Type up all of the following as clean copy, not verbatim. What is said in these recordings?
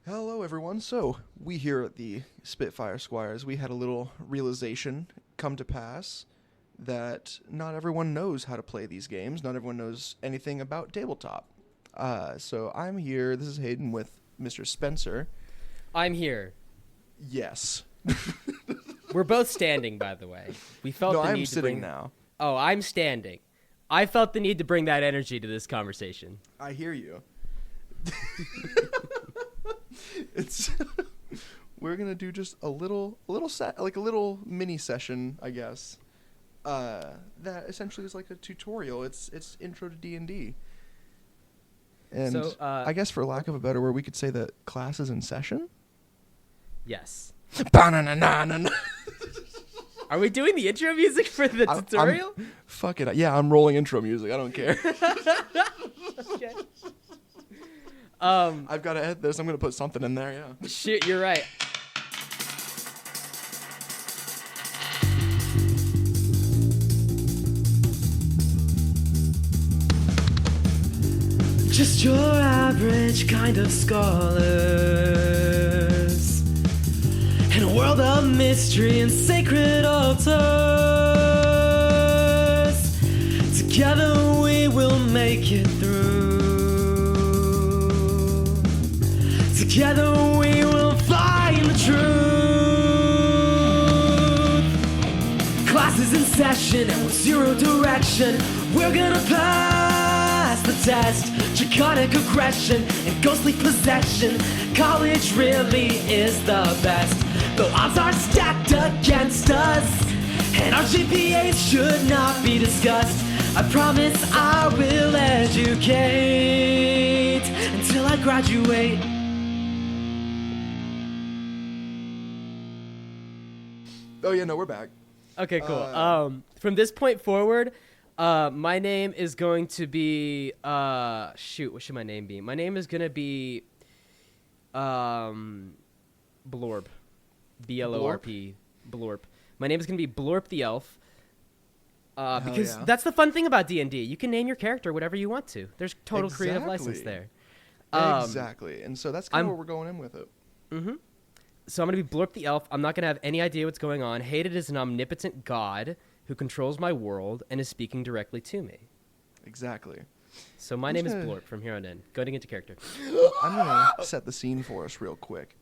Hello, everyone. So, we here at the Spitfire Squires, we had a little realization come to pass that not everyone knows how to play these games. Not everyone knows anything about tabletop. So, I'm here. This is Hayden with Mr. Spencer. I'm here. Yes. We're both standing, by the way. We felt No, the I'm need sitting to bring... now. Oh, I'm standing. I felt the need to bring that energy to this conversation. I hear you. It's we're gonna do just a little set, like a little mini session, I guess. That essentially is like a tutorial. It's intro to DnD. And So, I guess for lack of a better word, we could say that class is in session. Yes. Ba-na-na-na-na-na. Are we doing the intro music for the tutorial? Fuck it. Yeah, I'm rolling intro music. I don't care. Okay. I've got to edit this. I'm gonna put something in there. Yeah. Shit, you're right. Just your average kind of scholars in a world of mystery and sacred altars. Together we will make it through. Together we will find the truth. Class is in session and with zero direction, we're gonna pass the test. Draconic aggression and ghostly possession. College really is the best. The odds are stacked against us, and our GPAs should not be discussed. I promise I will educate until I graduate. Oh yeah, no, we're back. Okay, cool. From this point forward, my name is going to be what should my name be? My name is gonna be Blorb. B-L-O-R-P. Blorp. My name is gonna be Blorp the Elf. Because that's the fun thing about D&D. You can name your character whatever you want to. There's total creative license there. Exactly. And so that's kind of where we're going in with it. Mm-hmm. So I'm going to be Blorp the Elf. I'm not going to have any idea what's going on. Hayden is an omnipotent god who controls my world and is speaking directly to me. Exactly. So my name is Blorp from here on in. Going into character. I'm going to set the scene for us real quick.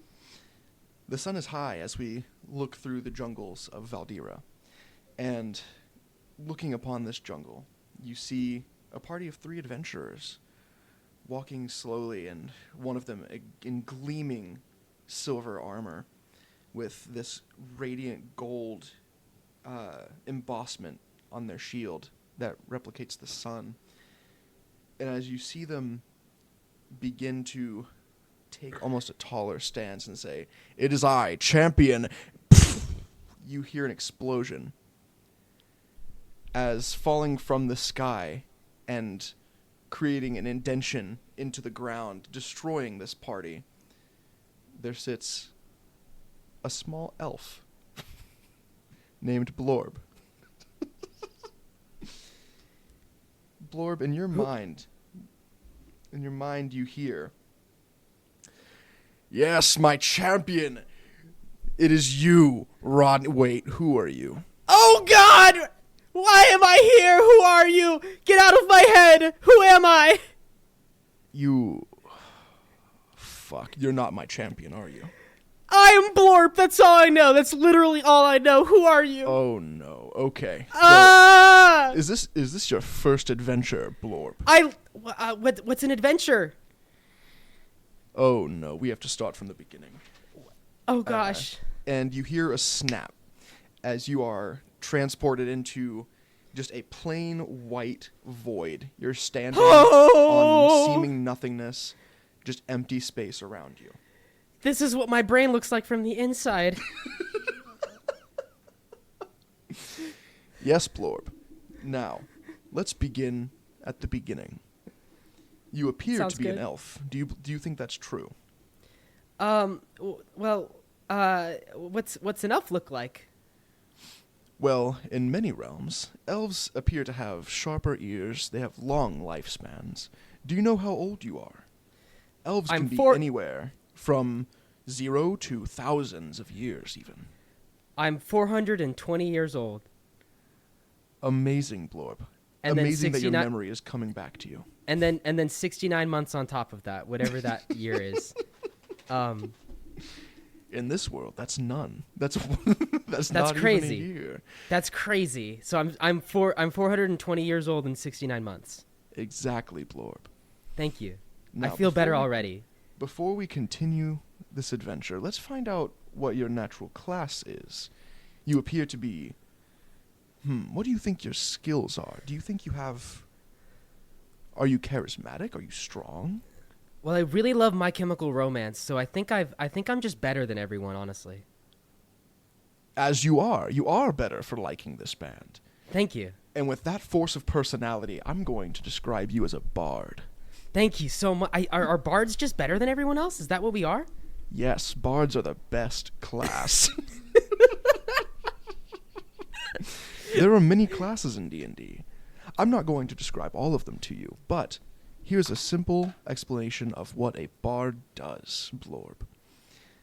The sun is high as we look through the jungles of Valdira. And looking upon this jungle, you see a party of 3 adventurers walking slowly, and one of them in gleaming silver armor with this radiant gold embossment on their shield that replicates the sun. And as you see them begin to take almost a taller stance and say, "It is I, champion," you hear an explosion as falling from the sky and creating an indention into the ground, destroying this party. There sits a small elf named Blorb. Blorb, in your mind you hear, "Yes, my champion, it is you, Rod." Wait, who are you? Oh, God! Why am I here? Who are you? Get out of my head! Who am I? Fuck, you're not my champion, are you? I am Blorp. That's all I know. That's literally all I know. Who are you? Oh no. Okay. Ah! So, is this your first adventure, Blorb? What's an adventure? Oh no, we have to start from the beginning. Oh gosh. And you hear a snap as you are transported into just a plain white void. You're standing on seeming nothingness, just empty space around you. This is what my brain looks like from the inside. Yes, Blorb. Now, let's begin at the beginning. You appear Sounds to be good. an elf. Do you think that's true? Well, what's an elf look like? Well, in many realms, elves appear to have sharper ears. They have long lifespans. Do you know how old you are? Elves can be anywhere from 0 to thousands of years even. I'm 420 years old. Amazing, Blorb. And Amazing then that your memory is coming back to you. And then 69 months on top of that, whatever that year is. In this world, that's none. That's not crazy. Even a year. That's crazy. So I'm 420 years old in 69 months. Exactly, Blorb. Thank you. Now, I feel better already. Before we continue this adventure, let's find out what your natural class is. You appear to be... what do you think your skills are? Do you think you have... Are you charismatic? Are you strong? Well, I really love My Chemical Romance, so I think I'm just better than everyone, honestly. As you are. You are better for liking this band. Thank you. And with that force of personality, I'm going to describe you as a bard. Thank you so much. Are bards just better than everyone else? Is that what we are? Yes, bards are the best class. There are many classes in D&D. I'm not going to describe all of them to you, but here's a simple explanation of what a bard does, Blorb.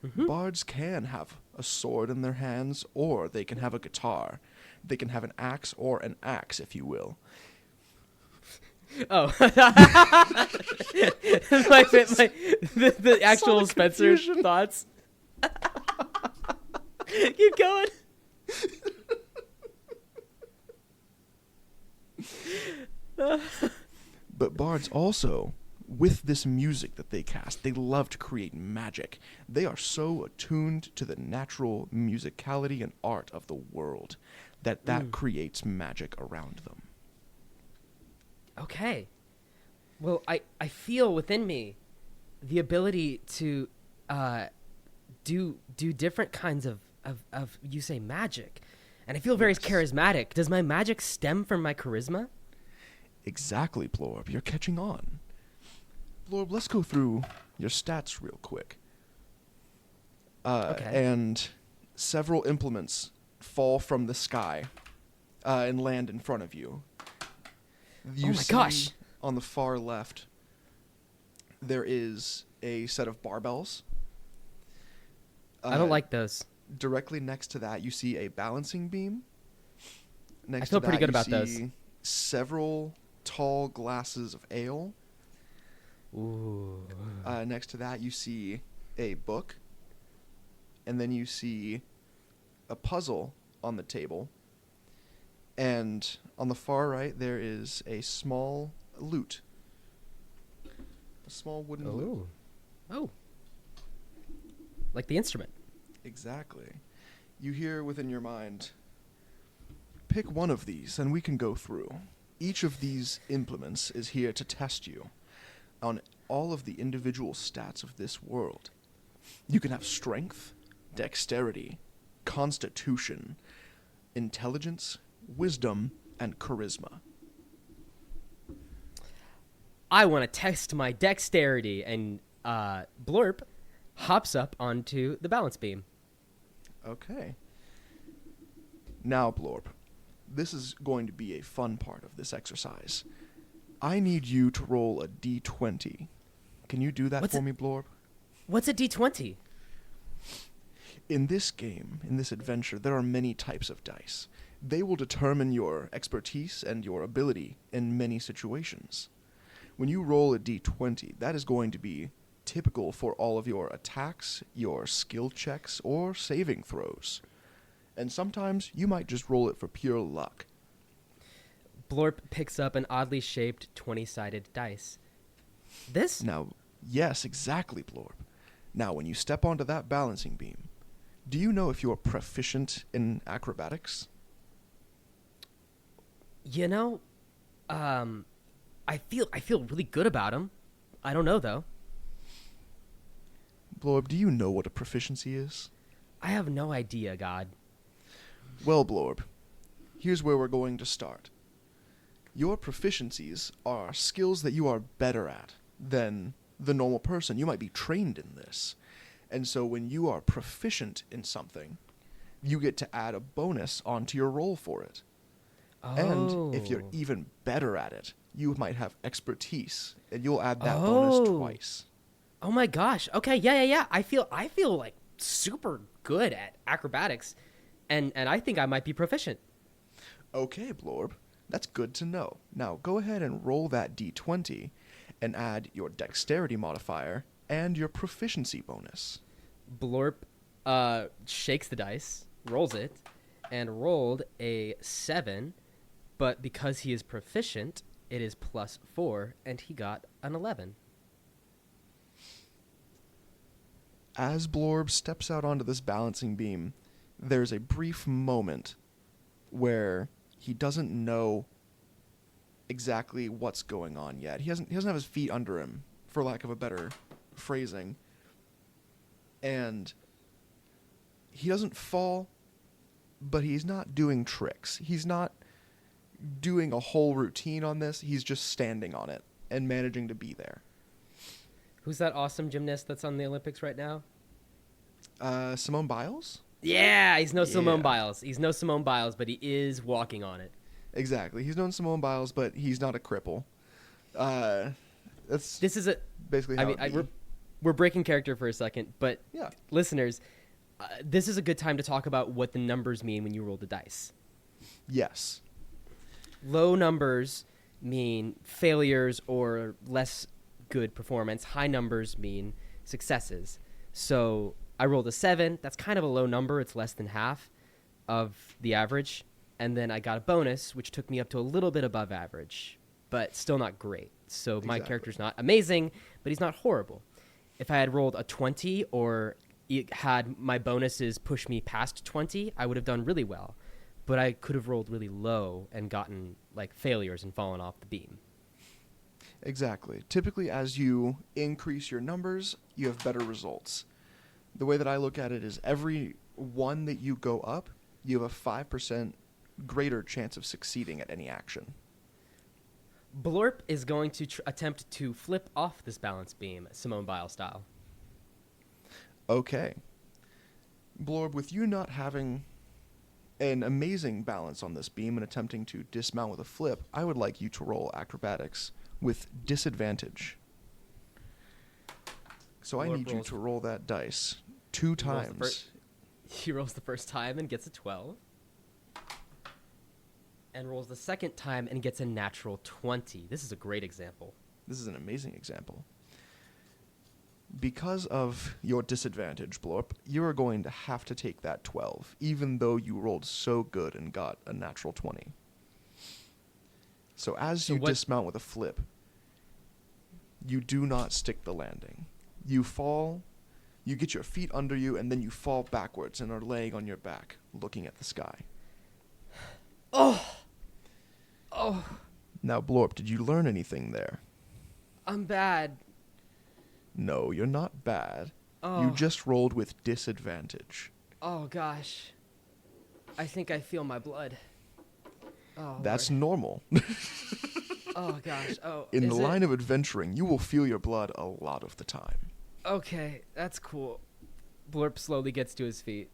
Mm-hmm. Bards can have a sword in their hands, or they can have a guitar. They can have an axe or an axe, if you will. Oh. the actual Spencer thoughts. Keep going. But bards also, with this music that they cast, they love to create magic. They are so attuned to the natural musicality and art of the world that creates magic around them. Okay. Well, I feel within me the ability to do different kinds of you say magic. And I feel very charismatic. Does my magic stem from my charisma? Exactly, Blorb. You're catching on. Blorb, let's go through your stats real quick. Okay. And several implements fall from the sky and land in front of you. Oh my gosh! On the far left, there is a set of barbells. I don't like those. Directly next to that, you see a balancing beam. I feel pretty good about those. Several tall glasses of ale. Ooh. Next to that, you see a book. And then you see a puzzle on the table. And on the far right, there is a small lute. A small wooden lute. Oh. Like the instrument. Exactly. You hear within your mind, pick one of these and we can go through. Each of these implements is here to test you on all of the individual stats of this world. You can have strength, dexterity, constitution, intelligence, wisdom, and charisma. I want to test my dexterity, and Blorp hops up onto the balance beam. Okay. Now, Blorp, this is going to be a fun part of this exercise. I need you to roll a d20. Can you do that for me, Blorb? What's a d20? In this game, in this adventure, there are many types of dice. They will determine your expertise and your ability in many situations. When you roll a d20, that is going to be typical for all of your attacks, your skill checks, or saving throws. And sometimes you might just roll it for pure luck. Blorp picks up an oddly shaped 20-sided dice. This? Now, yes, exactly, Blorp. Now, when you step onto that balancing beam, do you know if you're proficient in acrobatics? You know, I feel really good about him. I don't know, though. Blorb, do you know what a proficiency is? I have no idea, God. Well, Blorb, here's where we're going to start. Your proficiencies are skills that you are better at than the normal person. You might be trained in this. And so when you are proficient in something, you get to add a bonus onto your roll for it. Oh. And if you're even better at it, you might have expertise, and you'll add that bonus twice. Oh my gosh. Okay, yeah. I feel like super good at acrobatics, and I think I might be proficient. Okay, Blorb. That's good to know. Now, go ahead and roll that d20 and add your dexterity modifier and your proficiency bonus. Blorp shakes the dice, rolls it, and rolled a 7, but because he is proficient, it is +4, and he got an 11. As Blorb steps out onto this balancing beam, there's a brief moment where he doesn't know exactly what's going on yet. He doesn't have his feet under him, for lack of a better phrasing. And he doesn't fall, but he's not doing tricks. He's not doing a whole routine on this. He's just standing on it and managing to be there. Who's that awesome gymnast that's on the Olympics right now? Simone Biles? Yeah, he's no Simone Yeah. Biles. He's no Simone Biles, but he is walking on it. Exactly. He's known Simone Biles, but he's not a cripple. That's This is a. basically how We're breaking character for a second, but Yeah. listeners, this is a good time to talk about what the numbers mean when you roll the dice. Yes. Low numbers mean failures or less good performance. High numbers mean successes. So I rolled a 7. That's kind of a low number. It's less than half of the average. And then I got a bonus, which took me up to a little bit above average, but still not great. So my Exactly. character's not amazing, but he's not horrible. If I had rolled a 20 or it had my bonuses push me past 20, I would have done really well. But I could have rolled really low and gotten like failures and fallen off the beam. Exactly. Typically, as you increase your numbers, you have better results. The way that I look at it is every one that you go up, you have a 5% greater chance of succeeding at any action. Blorp is going to attempt to flip off this balance beam, Simone Biles style. Okay. Blorb, with you not having an amazing balance on this beam and attempting to dismount with a flip, I would like you to roll acrobatics with disadvantage. So I Blorb need you rolls- to roll that dice 2 times. He rolls the first time and gets a 12. And rolls the second time and gets a natural 20. This is a great example. This is an amazing example. Because of your disadvantage, Blorp, you are going to have to take that 12, even though you rolled so good and got a natural 20. So as So you what- dismount with a flip, you do not stick the landing. You fall, you get your feet under you, and then you fall backwards and are laying on your back, looking at the sky. Oh, Now, Blorp, did you learn anything there? I'm bad. No, you're not bad. Oh. You just rolled with disadvantage. Oh, gosh. I think I feel my blood. Oh, That's Lord. normal. Oh, gosh. Oh, In the is it? line of adventuring, you will feel your blood a lot of the time. Okay, that's cool. Blorp slowly gets to his feet.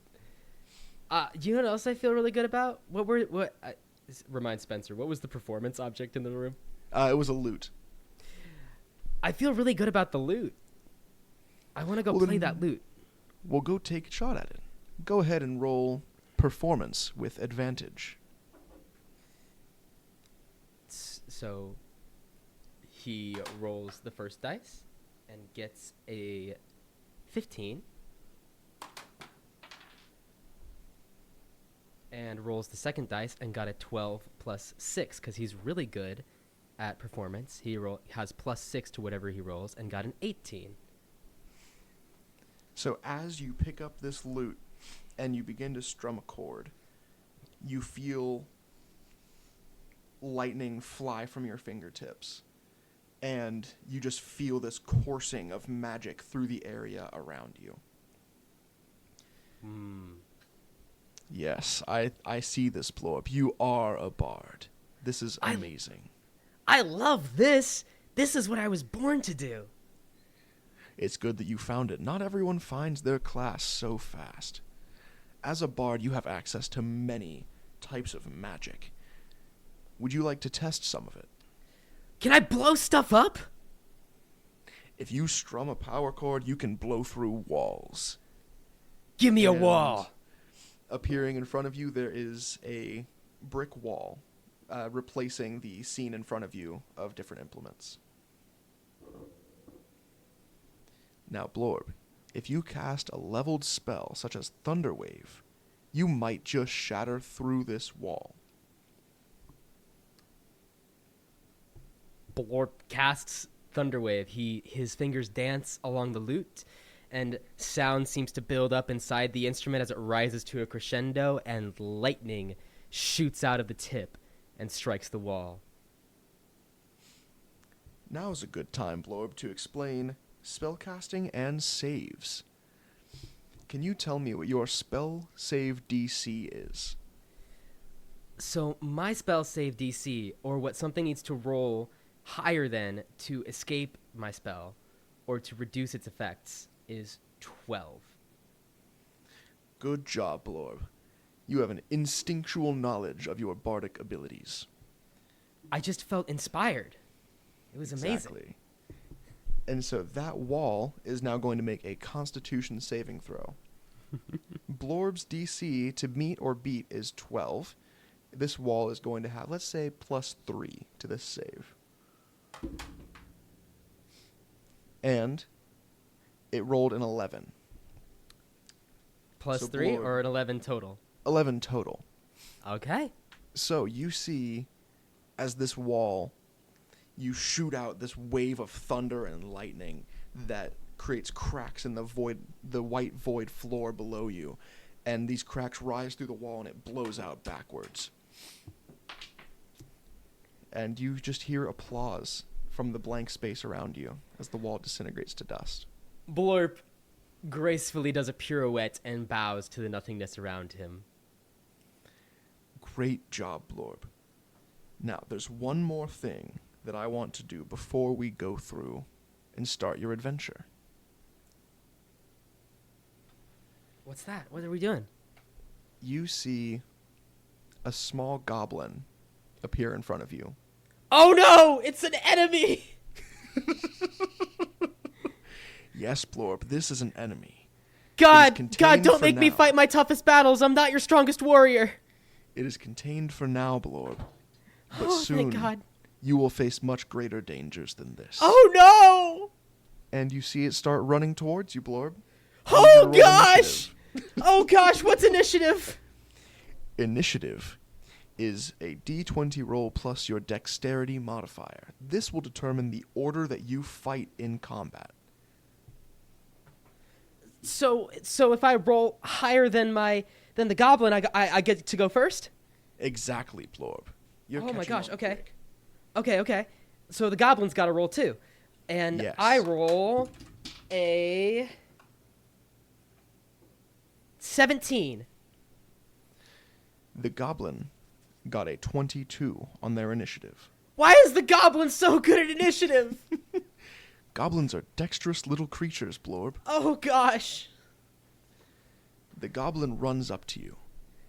You know what else I feel really good about? Remind Spencer, what was the performance object in the room? It was a loot. I feel really good about the loot. I want to go Well, play then- that loot. We'll go take a shot at it. Go ahead and roll performance with advantage. So he rolls the first dice and gets a 15. And rolls the second dice and got a 12 plus 6 because he's really good at performance. He has plus 6 to whatever he rolls and got an 18. So as you pick up this loot and you begin to strum a chord, you feel lightning fly from your fingertips. And you just feel this coursing of magic through the area around you. Yes, I see this, blow up. You are a bard. This is amazing. I love this. This is what I was born to do. It's good that you found it. Not everyone finds their class so fast. As a bard, you have access to many types of magic. Would you like to test some of it? Can I blow stuff up? If you strum a power chord, you can blow through walls. Give me a And wall. Appearing in front of you, there is a brick wall, replacing the scene in front of you of different implements. Now, Blorb, if you cast a leveled spell, such as Thunderwave, you might just shatter through this wall. Blorp casts Thunderwave. His fingers dance along the lute, and sound seems to build up inside the instrument as it rises to a crescendo, and lightning shoots out of the tip and strikes the wall. Now's a good time, Blorb, to explain spellcasting and saves. Can you tell me what your spell save DC is? So my spell save DC, or what something needs to roll higher than to escape my spell or to reduce its effects, is 12. Good job, Blorb. You have an instinctual knowledge of your bardic abilities. I just felt inspired. It was amazing. Exactly. And so that wall is now going to make a Constitution saving throw. Blorb's DC to meet or beat is 12. This wall is going to have, let's say, +3 to this save. And it rolled an 11. Plus So 3 Blorb- or an 11 total? 11 total. Okay. So you see, as this wall, you shoot out this wave of thunder and lightning that creates cracks in the white void floor below you, and these cracks rise through the wall and it blows out backwards. And you just hear applause from the blank space around you as the wall disintegrates to dust. Blorp gracefully does a pirouette and bows to the nothingness around him. Great job, Blorb. Now, there's one more thing that I want to do before we go through and start your adventure. What's that? What are we doing? You see a small goblin appear in front of you. Oh no! It's an enemy! Yes, Blorb, this is an enemy. God, contained don't for make me now. fight my toughest battles. I'm not your strongest warrior. It is contained for now, Blorb. But Oh, soon thank God. you will face much greater dangers than this. Oh no! And you see it start running towards you, Blorb. Oh Need to roll gosh! Oh gosh, what's initiative? Initiative is a d20 roll plus your dexterity modifier. This will determine the order that you fight in combat. So if I roll higher than the goblin, I get to go first? Exactly, Blorb. You're Oh my catching gosh, on okay. quick. Okay. So the goblin's got to roll too. And Yes. I roll a 17. The goblin got a 22 on their initiative. Why is the goblin so good at initiative? Goblins are dexterous little creatures, Blorb. Oh gosh. The goblin runs up to you,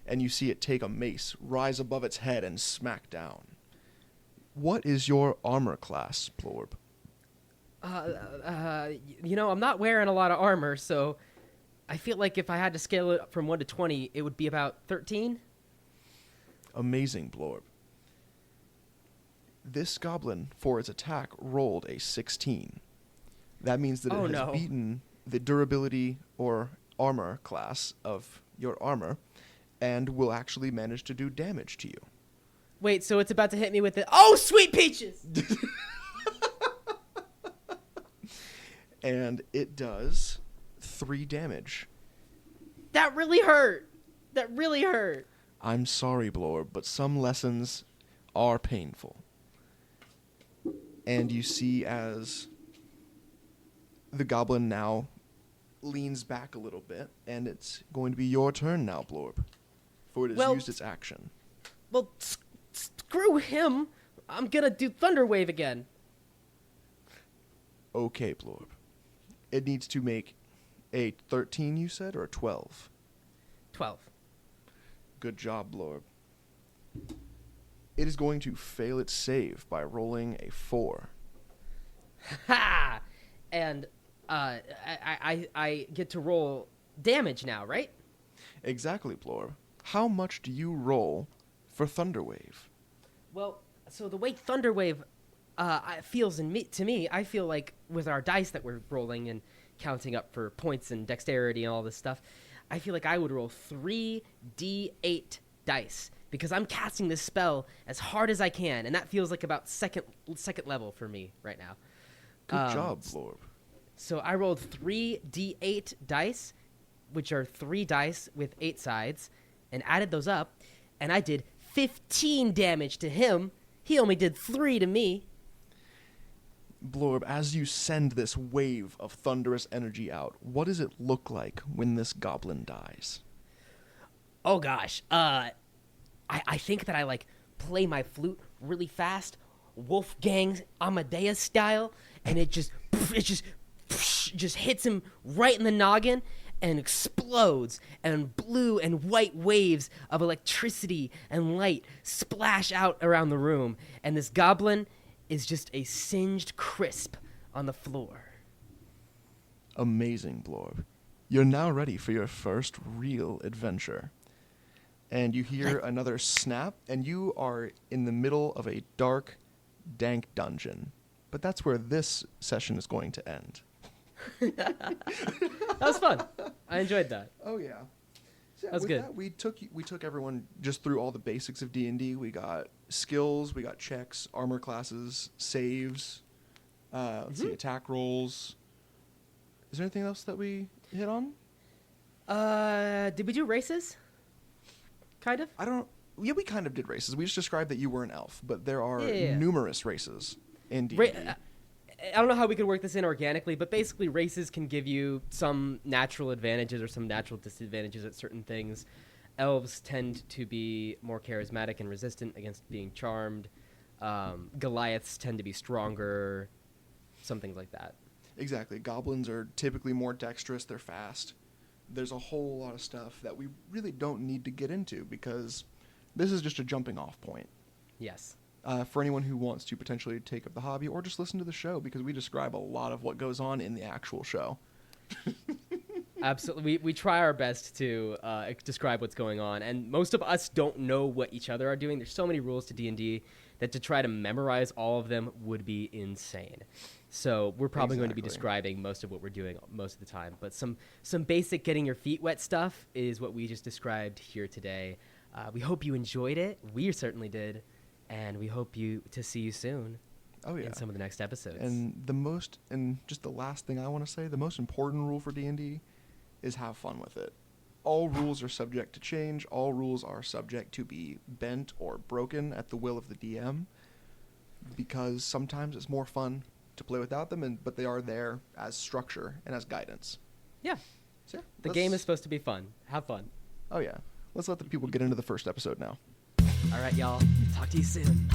and you see it take a mace, rise above its head, and smack down. What is your armor class, Blorb? I'm not wearing a lot of armor, so I feel like if I had to scale it from 1 to 20, it would be about 13. Amazing, Blorb. This goblin, for its attack, rolled a 16. That means that it has beaten the durability or armor class of your armor and will actually manage to do damage to you. Wait, so it's about to hit me with it. Oh, sweet peaches! And it does 3 damage. That really hurt. I'm sorry, Blorb, but some lessons are painful. And you see as the goblin now leans back a little bit, and it's going to be your turn now, Blorb, for it has used its action. Well, screw him. I'm gonna do Thunderwave again. Okay, Blorb. It needs to make a 13, you said, or a 12? 12. Good job, Blorb. It is going to fail its save by rolling a 4. Ha! and I get to roll damage now, right? Exactly, Blorb. How much do you roll for Thunderwave? Well, so the way Thunderwave feels to me, I feel like with our dice that we're rolling and counting up for points and dexterity and all this stuff, I feel like I would roll 3d8 dice because I'm casting this spell as hard as I can, and that feels like about second level for me right now. Good job, Blorb. So I rolled 3d8 dice, which are 3 dice with 8 sides, and added those up, and I did 15 damage to him. He only did 3 to me. Blorb, as you send this wave of thunderous energy out, what does it look like when this goblin dies? Oh gosh, I think that I like play my flute really fast, Wolfgang Amadeus style, and it just hits him right in the noggin and explodes, and blue and white waves of electricity and light splash out around the room, and this goblin is just a singed crisp on the floor. Amazing, Blorb. You're now ready for your first real adventure. And you hear another snap, and you are in the middle of a dark, dank dungeon. But that's where this session is going to end. That was fun. I enjoyed that. Oh, yeah. So That was with good. That, we took everyone just through all the basics of D&D. We got skills, we got checks, armor classes, saves, let's see, attack rolls. Is there anything else that we hit on? Did we do races? Kind of? Yeah, we kind of did races. We just described that you were an elf, but there are Yeah. numerous races in D&D. I don't know how we could work this in organically, but basically races can give you some natural advantages or some natural disadvantages at certain things. Elves tend to be more charismatic and resistant against being charmed. Goliaths tend to be stronger, some things like that. Exactly. Goblins are typically more dexterous. They're fast. There's a whole lot of stuff that we really don't need to get into because this is just a jumping off point. Yes. For anyone who wants to potentially take up the hobby or just listen to the show, because we describe a lot of what goes on in the actual show. Absolutely. We try our best to describe what's going on, and most of us don't know what each other are doing. There's so many rules to D&D that to try to memorize all of them would be insane. So we're probably going to be describing most of what we're doing most of the time. But some basic getting your feet wet stuff is what we just described here today. We hope you enjoyed it. We certainly did. And we hope to see you soon. Oh, yeah. In some of the next episodes. And just the last thing I want to say, the most important rule for D&D is have fun with it. All rules are subject to change. All rules are subject to be bent or broken at the will of the DM, because sometimes it's more fun to play without them, but they are there as structure and as guidance. Yeah. So, yeah, The game is supposed to be fun. Have fun. Oh, yeah. Let's let the people get into the first episode now. All right, y'all. Talk to you soon.